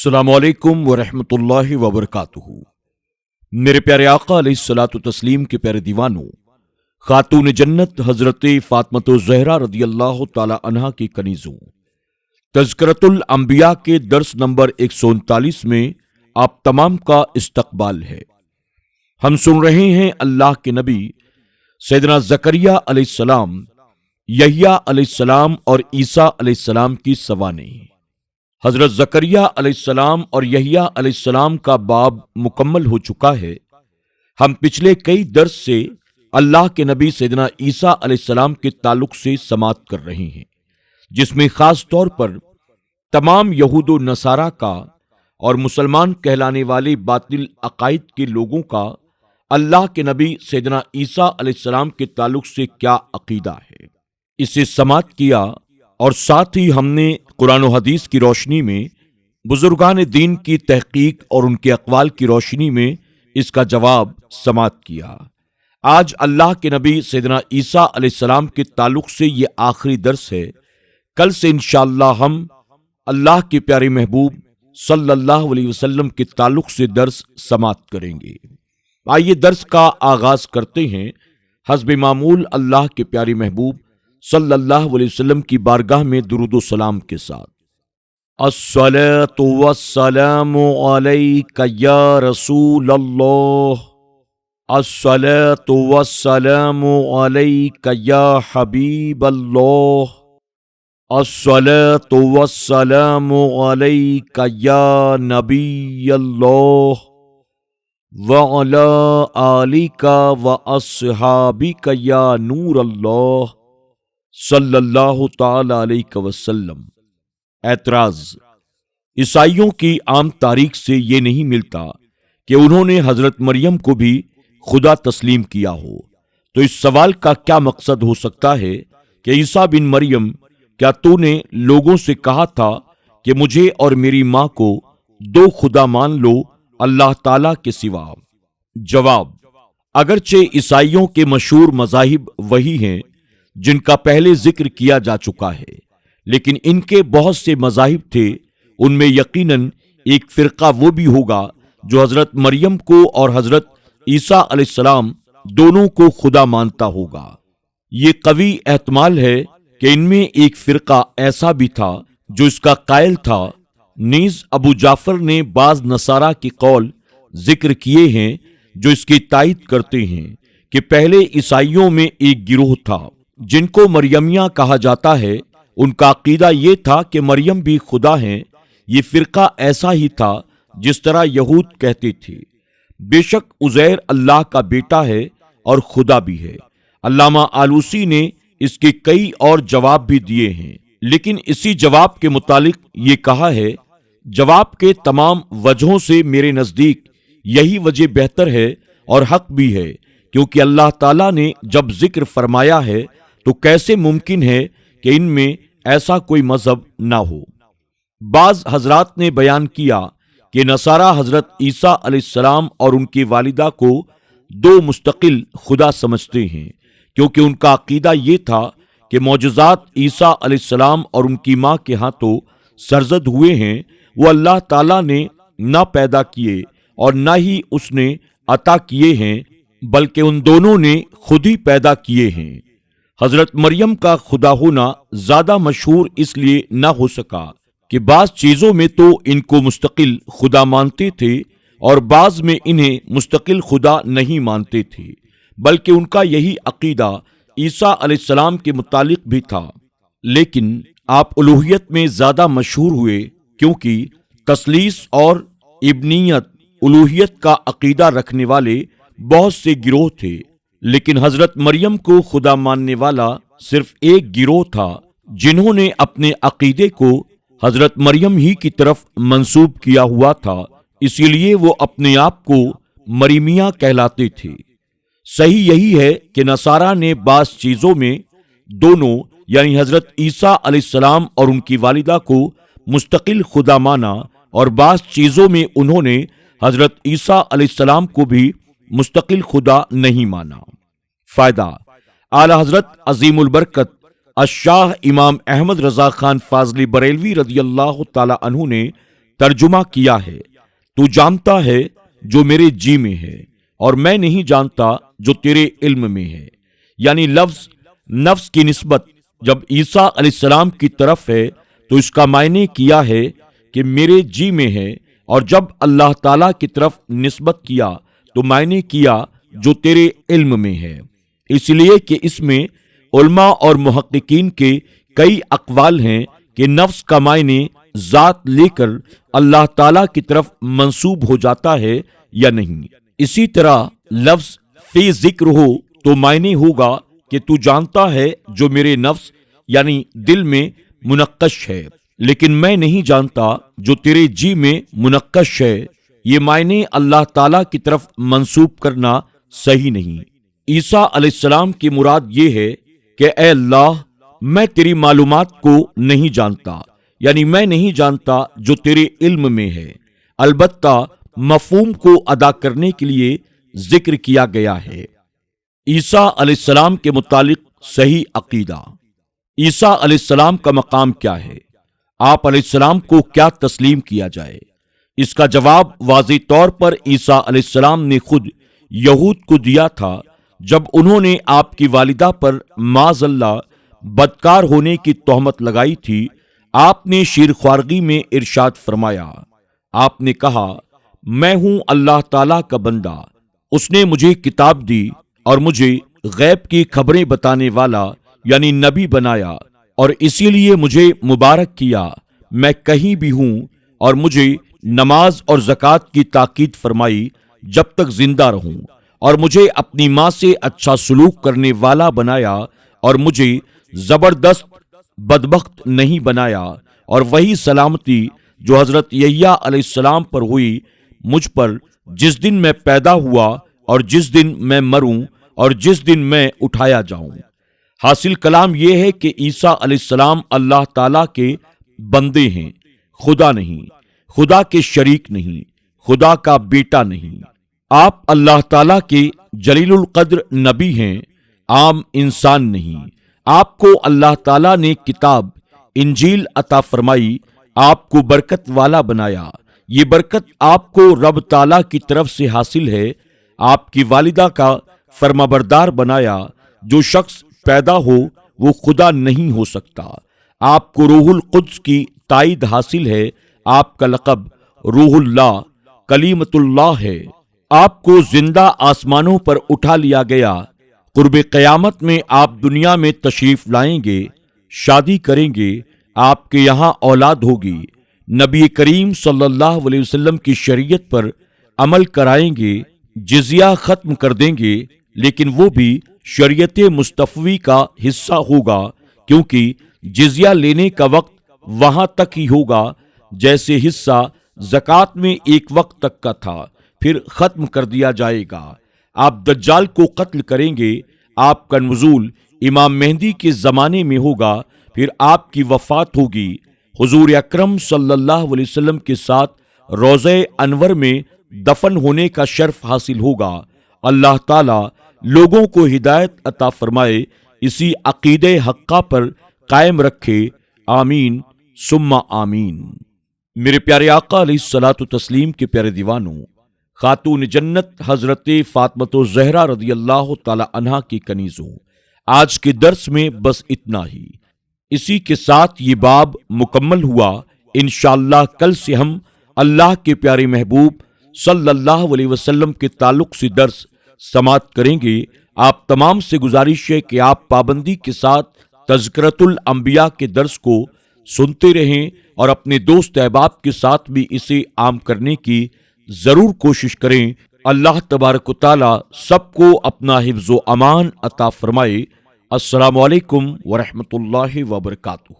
السلام علیکم ورحمۃ اللہ وبرکاتہ۔ میرے پیارے آقا علیہ الصلوۃ والتسلیم کے پیارے دیوانوں، خاتون جنت حضرت فاطمۃ الزہرا رضی اللہ تعالی عنہا کی کنیزوں، تذکرۃ الانبیاء کے درس نمبر 139 میں آپ تمام کا استقبال ہے۔ ہم سن رہے ہیں اللہ کے نبی سیدنا زکریا علیہ السلام، یحییٰ علیہ السلام اور عیسیٰ علیہ السلام کی سوانح۔ حضرت زکریا علیہ السلام اور یحییٰ علیہ السلام کا باب مکمل ہو چکا ہے۔ ہم پچھلے کئی درس سے اللہ کے نبی سیدنا عیسیٰ علیہ السلام کے تعلق سے سماعت کر رہے ہیں، جس میں خاص طور پر تمام یہود و نصارہ کا اور مسلمان کہلانے والے باطل عقائد کے لوگوں کا اللہ کے نبی سیدنا عیسیٰ علیہ السلام کے تعلق سے کیا عقیدہ ہے، اسے سماعت کیا، اور ساتھ ہی ہم نے قرآن و حدیث کی روشنی میں بزرگان دین کی تحقیق اور ان کے اقوال کی روشنی میں اس کا جواب سماعت کیا۔ آج اللہ کے نبی سیدنا عیسیٰ علیہ السلام کے تعلق سے یہ آخری درس ہے۔ کل سے انشاءاللہ ہم اللہ کے پیارے محبوب صلی اللہ علیہ وسلم کے تعلق سے درس سماعت کریں گے۔ آئیے درس کا آغاز کرتے ہیں حسب معمول اللہ کے پیارے محبوب صلی اللہ علیہ وسلم کی بارگاہ میں درود و سلام کے ساتھ۔ الصلاۃ والسلام علیک یا رسول اللہ، الصلاۃ والسلام علیک یا حبیب اللہ، الصلاۃ والسلام علیک یا نبی اللہ، وعلی آلک واصحابک یا نور اللہ صلی اللہ تعالی علیہ وسلم۔ اعتراض: عیسائیوں کی عام تاریخ سے یہ نہیں ملتا کہ انہوں نے حضرت مریم کو بھی خدا تسلیم کیا ہو، تو اس سوال کا کیا مقصد ہو سکتا ہے کہ عیسیٰ بن مریم، کیا تو نے لوگوں سے کہا تھا کہ مجھے اور میری ماں کو دو خدا مان لو اللہ تعالیٰ کے سوا؟ جواب: اگرچہ عیسائیوں کے مشہور مذاہب وہی ہیں جن کا پہلے ذکر کیا جا چکا ہے، لیکن ان کے بہت سے مذاہب تھے، ان میں یقیناً ایک فرقہ وہ بھی ہوگا جو حضرت مریم کو اور حضرت عیسیٰ علیہ السلام دونوں کو خدا مانتا ہوگا۔ یہ قوی احتمال ہے کہ ان میں ایک فرقہ ایسا بھی تھا جو اس کا قائل تھا۔ نیز ابو جعفر نے بعض نصارہ کے قول ذکر کیے ہیں جو اس کی تائید کرتے ہیں کہ پہلے عیسائیوں میں ایک گروہ تھا جن کو مریمیہ کہا جاتا ہے، ان کا عقیدہ یہ تھا کہ مریم بھی خدا ہیں۔ یہ فرقہ ایسا ہی تھا جس طرح یہود کہتے تھے۔ بے شک عزیر اللہ کا بیٹا ہے اور خدا بھی ہے۔ علامہ آلوسی نے اس کے کئی اور جواب بھی دیے ہیں، لیکن اسی جواب کے متعلق یہ کہا ہے: جواب کے تمام وجہوں سے میرے نزدیک یہی وجہ بہتر ہے اور حق بھی ہے، کیونکہ اللہ تعالیٰ نے جب ذکر فرمایا ہے تو کیسے ممکن ہے کہ ان میں ایسا کوئی مذہب نہ ہو؟ بعض حضرات نے بیان کیا کہ نصارہ حضرت عیسیٰ علیہ السلام اور ان کی والدہ کو دو مستقل خدا سمجھتے ہیں، کیونکہ ان کا عقیدہ یہ تھا کہ معجزات عیسیٰ علیہ السلام اور ان کی ماں کے ہاتھوں سرزد ہوئے ہیں، وہ اللہ تعالیٰ نے نہ پیدا کیے اور نہ ہی اس نے عطا کیے ہیں، بلکہ ان دونوں نے خود ہی پیدا کیے ہیں۔ حضرت مریم کا خدا ہونا زیادہ مشہور اس لیے نہ ہو سکا کہ بعض چیزوں میں تو ان کو مستقل خدا مانتے تھے اور بعض میں انہیں مستقل خدا نہیں مانتے تھے، بلکہ ان کا یہی عقیدہ عیسیٰ علیہ السلام کے متعلق بھی تھا۔ لیکن آپ الوہیت میں زیادہ مشہور ہوئے، کیونکہ تثلیث اور ابنیت الوہیت کا عقیدہ رکھنے والے بہت سے گروہ تھے، لیکن حضرت مریم کو خدا ماننے والا صرف ایک گروہ تھا، جنہوں نے اپنے عقیدے کو حضرت مریم ہی کی طرف منسوب کیا ہوا تھا، اسی لیے وہ اپنے آپ کو مریمیہ کہلاتے تھے۔ صحیح یہی ہے کہ نصارہ نے بعض چیزوں میں دونوں یعنی حضرت عیسیٰ علیہ السلام اور ان کی والدہ کو مستقل خدا مانا، اور بعض چیزوں میں انہوں نے حضرت عیسیٰ علیہ السلام کو بھی مستقل خدا نہیں مانا۔ فائدہ: اعلی حضرت عظیم البرکت الشاہ امام احمد رضا خان فاضلی بریلوی رضی اللہ تعالی عنہ نے ترجمہ کیا ہے، تو جانتا ہے جو میرے جی میں ہے اور میں نہیں جانتا جو تیرے علم میں ہے۔ یعنی لفظ نفس کی نسبت جب عیسیٰ علیہ السلام کی طرف ہے تو اس کا معنی کیا ہے کہ میرے جی میں ہے، اور جب اللہ تعالیٰ کی طرف نسبت کیا تو معنی کیا جو تیرے علم میں ہے۔ اس لیے کہ اس میں علماء اور محققین کے کئی اقوال ہیں کہ نفس کا معنی ذات لے کر اللہ تعالیٰ کی طرف منسوب ہو جاتا ہے یا نہیں۔ اسی طرح لفظ فی ذکر ہو تو معنی ہوگا کہ تو جانتا ہے جو میرے نفس یعنی دل میں منقش ہے، لیکن میں نہیں جانتا جو تیرے جی میں منقش ہے۔ یہ معنی اللہ تعالیٰ کی طرف منسوب کرنا صحیح نہیں۔ عیسیٰ علیہ السلام کی مراد یہ ہے کہ اے اللہ، میں تیری معلومات کو نہیں جانتا، یعنی میں نہیں جانتا جو تیرے علم میں ہے، البتہ مفہوم کو ادا کرنے کے لیے ذکر کیا گیا ہے۔ عیسیٰ علیہ السلام کے متعلق صحیح عقیدہ۔ عیسیٰ علیہ السلام کا مقام کیا ہے؟ آپ علیہ السلام کو کیا تسلیم کیا جائے؟ اس کا جواب واضح طور پر عیسیٰ علیہ السلام نے خود یہود کو دیا تھا جب انہوں نے آپ کی والدہ پر معاذ اللہ بدکار ہونے کی تہمت لگائی تھی۔ آپ نے شیرخوارگی میں ارشاد فرمایا، آپ نے کہا، میں ہوں اللہ تعالیٰ کا بندہ، اس نے مجھے کتاب دی اور مجھے غیب کی خبریں بتانے والا یعنی نبی بنایا، اور اسی لیے مجھے مبارک کیا، میں کہیں بھی ہوں، اور مجھے نماز اور زکوٰۃ کی تاکید فرمائی جب تک زندہ رہوں، اور مجھے اپنی ماں سے اچھا سلوک کرنے والا بنایا، اور مجھے زبردست بدبخت نہیں بنایا، اور وہی سلامتی جو حضرت یحییٰ علیہ السلام پر ہوئی مجھ پر جس دن میں پیدا ہوا اور جس دن میں مروں اور جس دن میں اٹھایا جاؤں۔ حاصل کلام یہ ہے کہ عیسیٰ علیہ السلام اللہ تعالیٰ کے بندے ہیں، خدا نہیں، خدا کے شریک نہیں، خدا کا بیٹا نہیں۔ آپ اللہ تعالیٰ کے جلیل القدر نبی ہیں، عام انسان نہیں۔ آپ کو اللہ تعالیٰ نے کتاب انجیل عطا فرمائی، آپ کو برکت والا بنایا۔ یہ برکت آپ کو رب تعالیٰ کی طرف سے حاصل ہے۔ آپ کی والدہ کا فرمانبردار بنایا۔ جو شخص پیدا ہو وہ خدا نہیں ہو سکتا۔ آپ کو روح القدس کی تائید حاصل ہے۔ آپ کا لقب روح اللہ، کلیمت اللہ ہے۔ آپ کو زندہ آسمانوں پر اٹھا لیا گیا۔ قرب قیامت میں آپ دنیا میں تشریف لائیں گے، شادی کریں گے، آپ کے یہاں اولاد ہوگی، نبی کریم صلی اللہ علیہ وسلم کی شریعت پر عمل کرائیں گے، جزیہ ختم کر دیں گے، لیکن وہ بھی شریعت مصطفی کا حصہ ہوگا، کیونکہ جزیہ لینے کا وقت وہاں تک ہی ہوگا جیسے حصہ زکوٰۃ میں ایک وقت تک کا تھا، پھر ختم کر دیا جائے گا۔ آپ دجال کو قتل کریں گے، آپ کا نزول امام مہدی کے زمانے میں ہوگا، پھر آپ کی وفات ہوگی۔ حضور اکرم صلی اللہ علیہ وسلم کے ساتھ روضہ انور میں دفن ہونے کا شرف حاصل ہوگا۔ اللہ تعالیٰ لوگوں کو ہدایت عطا فرمائے، اسی عقیدہ حقہ پر قائم رکھے، آمین ثم آمین۔ میرے پیارے آقا علیہ الصلوۃ والتسلیم کے پیارے دیوانوں، خاتون جنت حضرت فاطمۃ الزہرا رضی اللہ تعالی عنہا کی کنیزوں، آج کے درس میں بس اتنا ہی۔ اسی کے ساتھ یہ باب مکمل ہوا۔ انشاءاللہ کل سے ہم اللہ کے پیارے محبوب صلی اللہ علیہ وسلم کے تعلق سے درس سماعت کریں گے۔ آپ تمام سے گزارش ہے کہ آپ پابندی کے ساتھ تذکرۃ الانبیاء کے درس کو سنتے رہیں اور اپنے دوست احباب کے ساتھ بھی اسے عام کرنے کی ضرور کوشش کریں۔ اللہ تبارک و تعالی سب کو اپنا حفظ و امان عطا فرمائے۔ السلام علیکم ورحمۃ اللہ وبرکاتہ۔